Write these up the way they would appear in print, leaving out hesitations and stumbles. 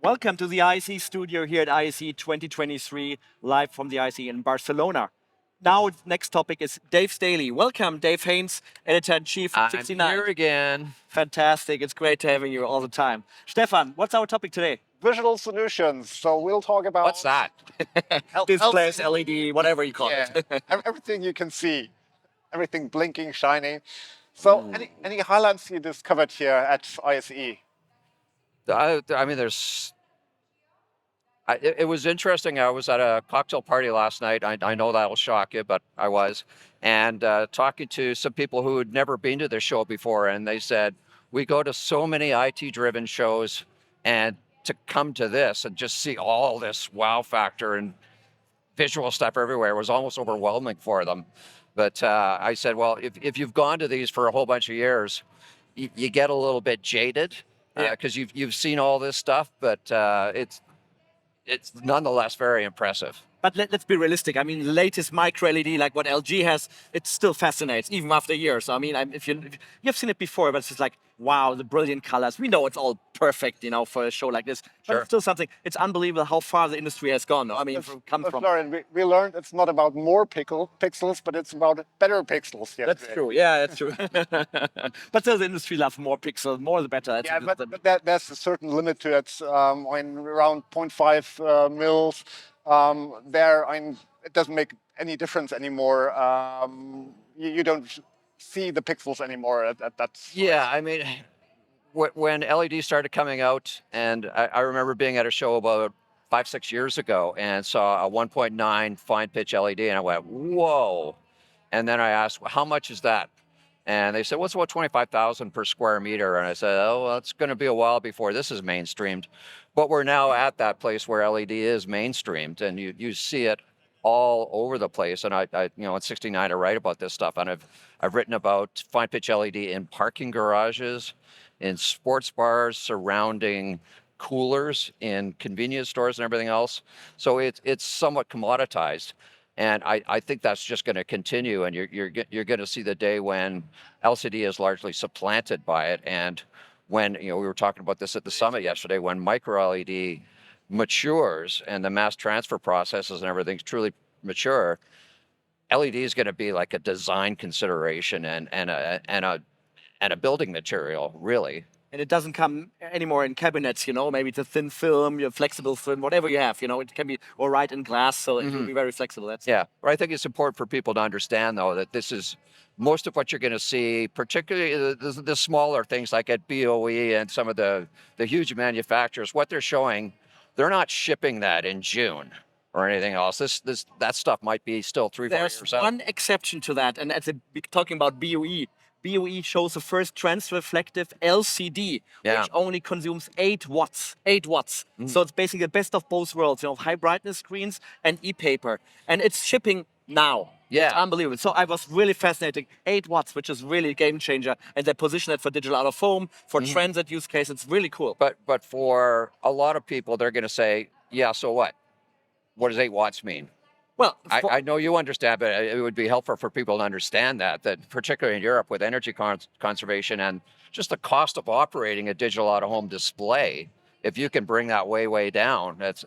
Welcome to the ISE studio here at ISE 2023, live from the ISE in Barcelona. Now, next topic is Dave's Daily. Welcome, Dave Haynes, editor-in-chief of I'm 69. here again. Fantastic. It's great to having you all the time. Stefan, what's our topic today? Visual solutions. So we'll talk about What's that? Displays, LED, whatever you call it. everything you can see, everything blinking, shining. So any highlights you discovered here at ISE? I mean, it was interesting. I was at a cocktail party last night. I know that'll shock you, but I was. And talking to some people who had never been to the show before, and they said, we go to so many IT-driven shows, and to come to this and just see all this wow factor and visual stuff everywhere was almost overwhelming for them. But I said, well, if you've gone to these for a whole bunch of years, you get a little bit jaded because you've seen all this stuff, but it's nonetheless very impressive. But let's be realistic. I mean, the latest micro LED, like what LG has, it still fascinates, even after years. So, I mean, if you've seen it before, but it's just like, wow, the brilliant colors. We know it's all perfect, for a show like this. But Sure. it's still something. It's unbelievable how far the industry has gone. I mean, come from. Florian, we learned it's not about more pixels, but it's about better pixels. Yesterday. That's true. Yeah, that's true. But still, the industry loves more pixels, more the better. Yeah, but there's a certain limit to it. In around 0.5 mils, it doesn't make any difference anymore. You don't see the pixels anymore at that. Yeah, I mean, when LED started coming out, and I remember being at a show about 5-6 years ago and saw a 1.9 fine pitch LED, and I went, whoa. And then I asked, well, how much is that? And they said, well, it's about 25,000 per square meter. And I said, oh, well, it's going to be a while before this is mainstreamed. But we're now at that place where LED is mainstreamed, and you see it all over the place. And I at 69, I write about this stuff, and I've written about fine pitch LED in parking garages, in sports bars, surrounding coolers in convenience stores and everything else. So it's somewhat commoditized. And I think that's just going to continue, and you're going to see the day when LCD is largely supplanted by it. And when we were talking about this at the summit yesterday, when micro LED matures and the mass transfer processes and everything's truly mature, LED is going to be like a design consideration and a building material, really. And it doesn't come anymore in cabinets, maybe it's a thin film, your flexible film, whatever you have, it can be all right in glass, so it will be very flexible. Yeah, but I think it's important for people to understand, though, that this is most of what you're going to see, particularly the smaller things like at BOE and some of the huge manufacturers. What they're showing, they're not shipping that in June or anything else. That stuff might be still 3-4 years out. There's one exception to that, and talking about BOE. BOE shows the first trans-reflective LCD, which only consumes 8 watts. 8 watts. So it's basically the best of both worlds, high brightness screens and Epaper. And it's shipping now. Yeah. It's unbelievable. So I was really fascinated. 8 watts, which is really a game changer. And they position it for digital out of home, for transit use case. It's really cool. But for a lot of people, they're going to say, yeah, so what? What does 8 watts mean? Well, I know you understand, but it would be helpful for people to understand that particularly in Europe with energy conservation and just the cost of operating a digital out-of-home display, if you can bring that way down, it's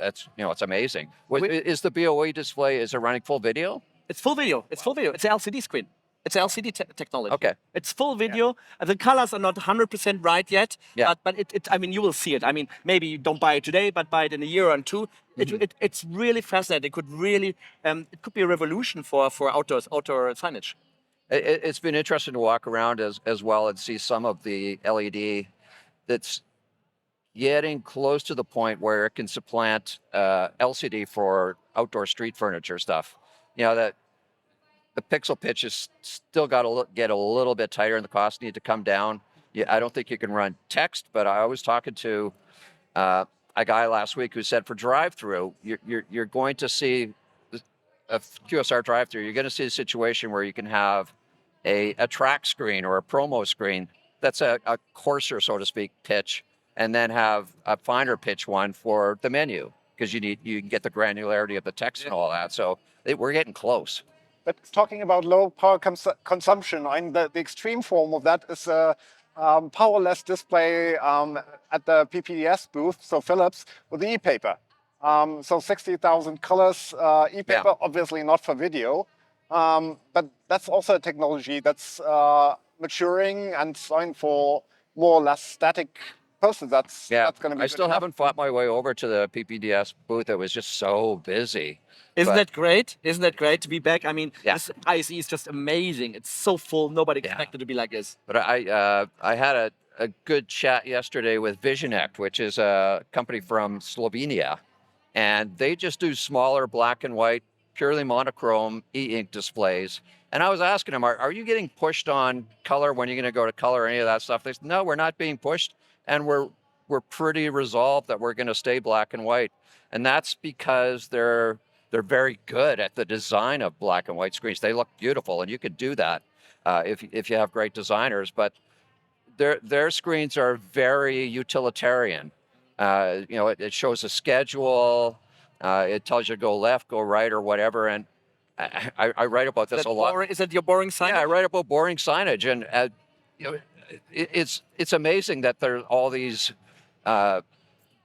amazing. Is the BOE display, is it running full video? It's full video. It's full video. It's an LCD screen. It's LCD technology. Okay. It's full video. The colors are not 100% right yet, but you will see it. I mean, maybe you don't buy it today, but buy it in a year or two. It's really fascinating. It could really, it could be a revolution for outdoor signage. It's been interesting to walk around as well and see some of the LED that's getting close to the point where it can supplant LCD for outdoor street furniture stuff. That the pixel pitch is still got to get a little bit tighter, and the costs need to come down. I don't think you can run text, but I was talking to a guy last week who said for drive-through, you're going to see a QSR drive-through. You're going to see a situation where you can have a track screen or a promo screen that's a coarser, so to speak, pitch, and then have a finer pitch one for the menu, because you can get the granularity of the text and all that. So we're getting close. But talking about low power consumption, the extreme form of that is powerless display at the PPDS booth, so Philips, with the Epaper. So 60,000 colors, Epaper, obviously not for video, but that's also a technology that's maturing and designed for more or less static posters. That's going to be I still haven't fought my way over to the PPDS booth. It was just so busy. Isn't that great? Isn't that great to be back? I mean, Yeah. this ISE is just amazing. It's so full. Nobody expected to be like this. But I had a good chat yesterday with Visionect, which is a company from Slovenia, and they just do smaller black and white, purely monochrome e-ink displays. And I was asking them, are you getting pushed on color when you're going to go to color or any of that stuff? They said, no, we're not being pushed, and we're pretty resolved that we're going to stay black and white. And that's because they're very good at the design of black and white screens. They look beautiful, and you could do that if you have great designers. But their screens are very utilitarian. It shows a schedule. It tells you to go left, go right, or whatever. And I write about this a lot. Is that your boring signage? Yeah, I write about boring signage, and it's amazing that there are all these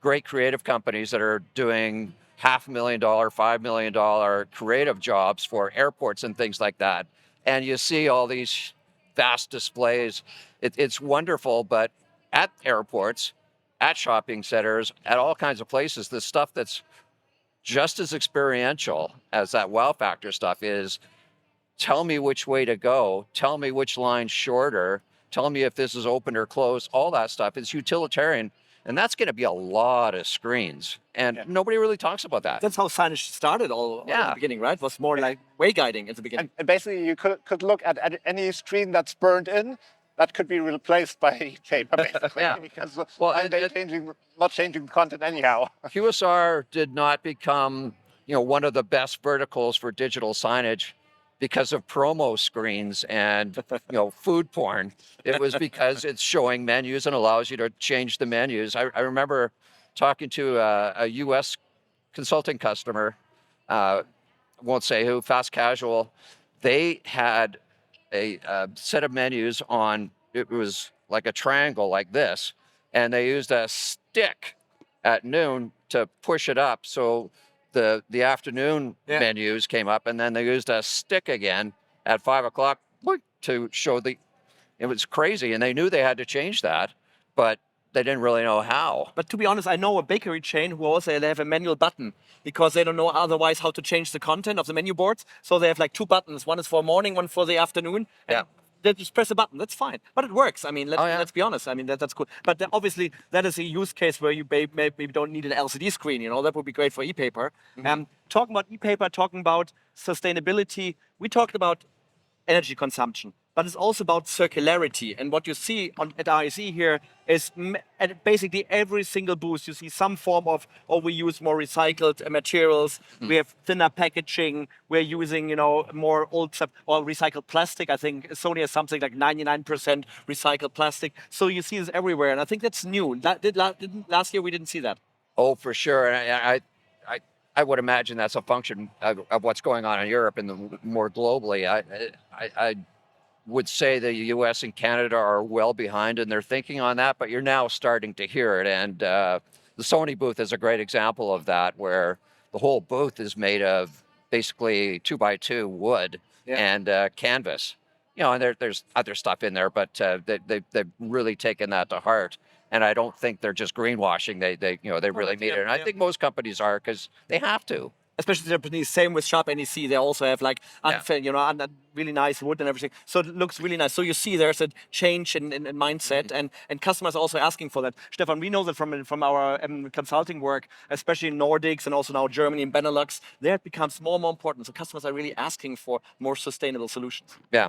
great creative companies that are doing $500,000, $5 million creative jobs for airports and things like that. And you see all these vast displays. It's wonderful, but at airports, at shopping centers, at all kinds of places, the stuff that's just as experiential as that wow factor stuff is, tell me which way to go, tell me which line's shorter, tell me if this is open or closed, all that stuff is utilitarian. And that's going to be a lot of screens. And nobody really talks about that. That's how signage started all in the beginning, right? It was more like way guiding at the beginning. And basically, you could look at any screen that's burned in, that could be replaced by paper, basically, because they're not changing the content anyhow. QSR did not become, one of the best verticals for digital signage because of promo screens and food porn. It was because it's showing menus and allows you to change the menus. I remember talking to a U.S. consulting customer, won't say who, fast casual. They had a set of menus on, it was like a triangle like this, and they used a stick at noon to push it up. So the afternoon menus came up, and then they used a stick again at 5 o'clock to show it was crazy. And they knew they had to change that, but they didn't really know how. But to be honest, I know a bakery chain who also they have a manual button because they don't know otherwise how to change the content of the menu boards. So they have like two buttons. One is for morning, one for the afternoon. And they just press a button. That's fine. But it works. I mean, let's be honest. I mean, that's cool. But obviously, that is a use case where you maybe don't need an LCD screen. That would be great for Epaper. Talking about Epaper, talking about sustainability, we talked about energy consumption, but it's also about circularity. And what you see at ISE here is at basically every single booth, you see some form of, we use more recycled materials, we have thinner packaging, we're using, more old stuff, or recycled plastic. I think Sony has something like 99% recycled plastic. So you see this everywhere, and I think that's new. Last year we didn't see that. Oh, for sure. And I would imagine that's a function of what's going on in Europe and more globally. I would say the U.S. and Canada are well behind in their thinking on that, but you're now starting to hear it. And the Sony booth is a great example of that, where the whole booth is made of basically 2x2 wood and canvas. And there's other stuff in there, but they've really taken that to heart. And I don't think they're just greenwashing. They really mean it. And I think most companies are, because they have to. Especially the Japanese, same with Sharp NEC. They also have like really nice wood and everything. So it looks really nice. So you see there's a change in mindset, and customers are also asking for that. Stefan, we know that from our consulting work, especially in Nordics and also now Germany and Benelux, there it becomes more and more important. So customers are really asking for more sustainable solutions. Yeah.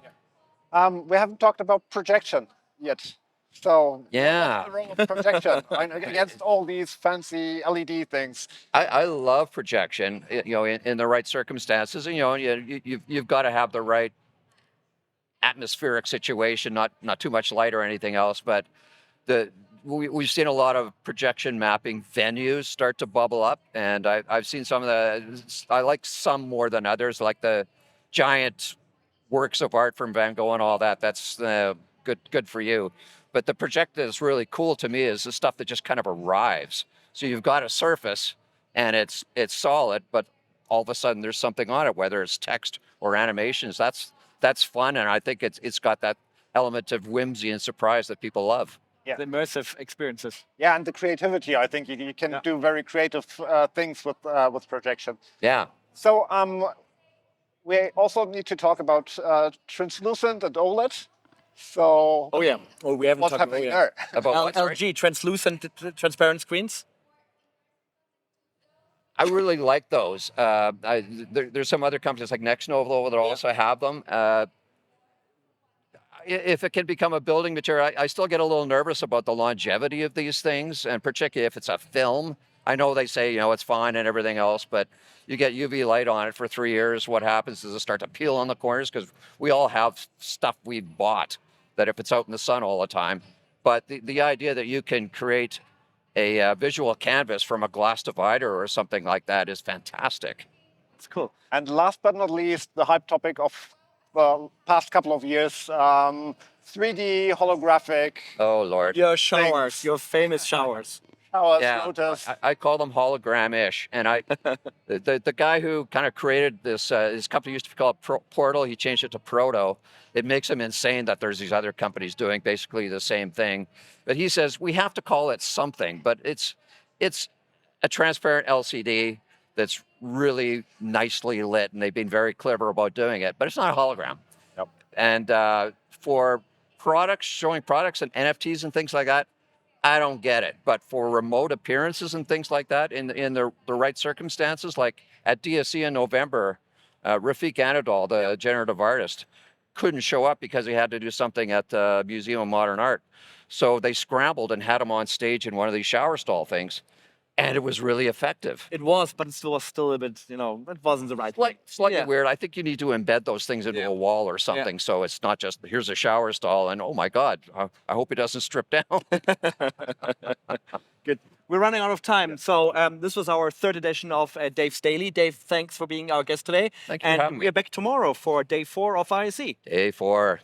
We haven't talked about projection yet. So what's the role of projection against all these fancy LED things? I love projection, in the right circumstances. And you've got to have the right atmospheric situation, not too much light or anything else. But we've seen a lot of projection mapping venues start to bubble up, and I've seen some of I like some more than others, like the giant works of art from Van Gogh and all that. That's good for you. But the project that's really cool to me is the stuff that just kind of arrives. So you've got a surface and it's solid, but all of a sudden there's something on it, whether it's text or animations. That's fun, and I think it's got that element of whimsy and surprise that people love. Yeah. The immersive experiences. Yeah, and the creativity. I think you can do very creative things with projection. Yeah. So we also need to talk about translucent and OLED. So Oh yeah. Oh, we haven't what's talked happening about there? About what, sorry? LG translucent, transparent screens. I really like those. There's some other companies like NextNovo that also have them. If it can become a building material, I still get a little nervous about the longevity of these things, and particularly if it's a film. I know they say, it's fine and everything else, but you get UV light on it for 3 years. What happens is it start to peel on the corners, because we all have stuff we've bought that if it's out in the sun all the time. But the idea that you can create a visual canvas from a glass divider or something like that is fantastic. It's cool. And last but not least, the hype topic of the past couple of years, 3D holographic. Oh, Lord. Your showers, your famous showers. Showers, Yeah, motors. I call them hologram-ish. And the guy who kind of created this, his company used to be called Portal. He changed it to Proto. It makes him insane that there's these other companies doing basically the same thing. But he says, we have to call it something, but it's a transparent LCD that's really nicely lit, and they've been very clever about doing it, but it's not a hologram. Yep. And for products, showing products and NFTs and things like that, I don't get it. But for remote appearances and things like that, in the right circumstances, like at DSE in November, Rafik Anadol, the generative artist, couldn't show up because he had to do something at the Museum of Modern Art. So they scrambled and had him on stage in one of these shower stall things. And it was really effective. It was, but it was still a bit, it wasn't the right thing. Slightly Yeah. weird. I think you need to embed those things into a wall or something, so it's not just, here's a shower stall and, oh my God, I hope it doesn't strip down. Good. We're running out of time. So this was our third edition of Dave's Daily. Dave, thanks for being our guest today. Thank you for having me. We're back tomorrow for day 4 of ISE. Day 4.